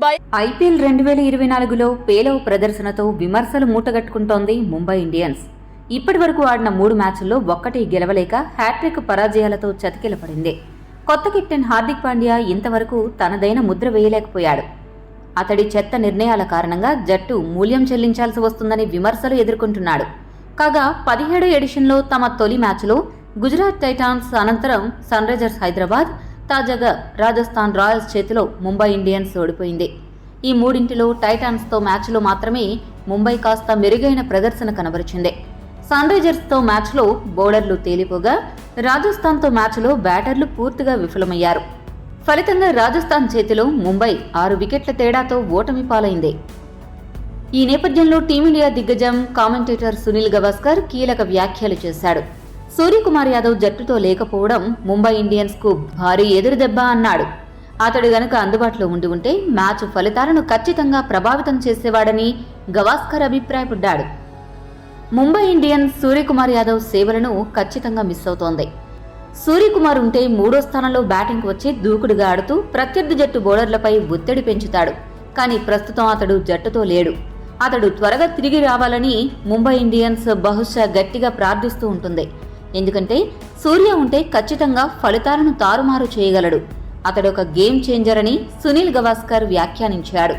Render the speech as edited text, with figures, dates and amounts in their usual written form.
IPL 2024లో పేలవ ప్రదర్శనతో విమర్శలు మూటగట్టుకుంటోంది Mumbai Indians. ఇప్పటి వరకు ఆడిన 3 మ్యాచ్ల్లో ఒక్కటి గెలవలేక హ్యాట్రిక్ పరాజయాలతో చతికిలపడింది. కొత్త కెప్టెన్ హార్దిక్ పాండ్యా ఇంతవరకు తనదైన ముద్ర వేయలేకపోయాడు. అతడి చెత్త నిర్ణయాల కారణంగా జట్టు మూల్యం చెల్లించాల్సి వస్తుందని విమర్శలు ఎదుర్కొంటున్నాడు. కాగా 17వ ఎడిషన్లో తమ తొలి మ్యాచ్లో గుజరాత్ టైటాన్స్ అనంతరం సన్ రైజర్స్ హైదరాబాద్, తాజాగా రాజస్థాన్ రాయల్స్ చేతిలో ముంబై ఇండియన్స్ ఓడిపోయింది. ఈ మూడింటిలో టైటాన్స్తో మ్యాచ్లో మాత్రమే ముంబై కాస్త మెరుగైన ప్రదర్శన కనబరిచింది. సన్ రైజర్స్తో మ్యాచ్లో బౌలర్లు తేలిపోగా రాజస్థాన్తో మ్యాచ్లో బ్యాటర్లు పూర్తిగా విఫలమయ్యారు. ఫలితంగా రాజస్థాన్ చేతిలో ముంబై 6 వికెట్ల తేడాతో ఓటమి పాలైంది. ఈ నేపథ్యంలో టీమిండియా దిగ్గజం కామెంటేటర్ సునీల్ గవాస్కర్ కీలక వ్యాఖ్యలు చేశాడు. సూర్యకుమార్ యాదవ్ జట్టుతో లేకపోవడం ముంబై ఇండియన్స్ కు భారీ ఎదురుదెబ్బ అన్నాడు. అతడు గనుక అందుబాటులో ఉండి మ్యాచ్ ఫలితాలను ఖచ్చితంగా ప్రభావితం చేసేవాడని గవాస్కర్ అభిప్రాయపడ్డాడు. ముంబై ఇండియన్స్ సూర్యకుమార్ యాదవ్ సేవలను ఖచ్చితంగా మిస్ అవుతోంది. సూర్యకుమార్ ఉంటే 3వ స్థానంలో బ్యాటింగ్ వచ్చి దూకుడుగా ఆడుతూ ప్రత్యర్థి జట్టు బౌలర్లపై ఒత్తిడి పెంచుతాడు. కానీ ప్రస్తుతం అతడు జట్టుతో లేడు. అతడు త్వరగా తిరిగి రావాలని ముంబై ఇండియన్స్ బహుశా గట్టిగా ప్రార్థిస్తూ ఉంటుంది. ఎందుకంటే సూర్య ఉంటే ఖచ్చితంగా ఫలితాలను తారుమారు చేయగలడు. అతడొక గేమ్ చేంజర్ అని సునీల్ గవాస్కర్ వ్యాఖ్యానించాడు.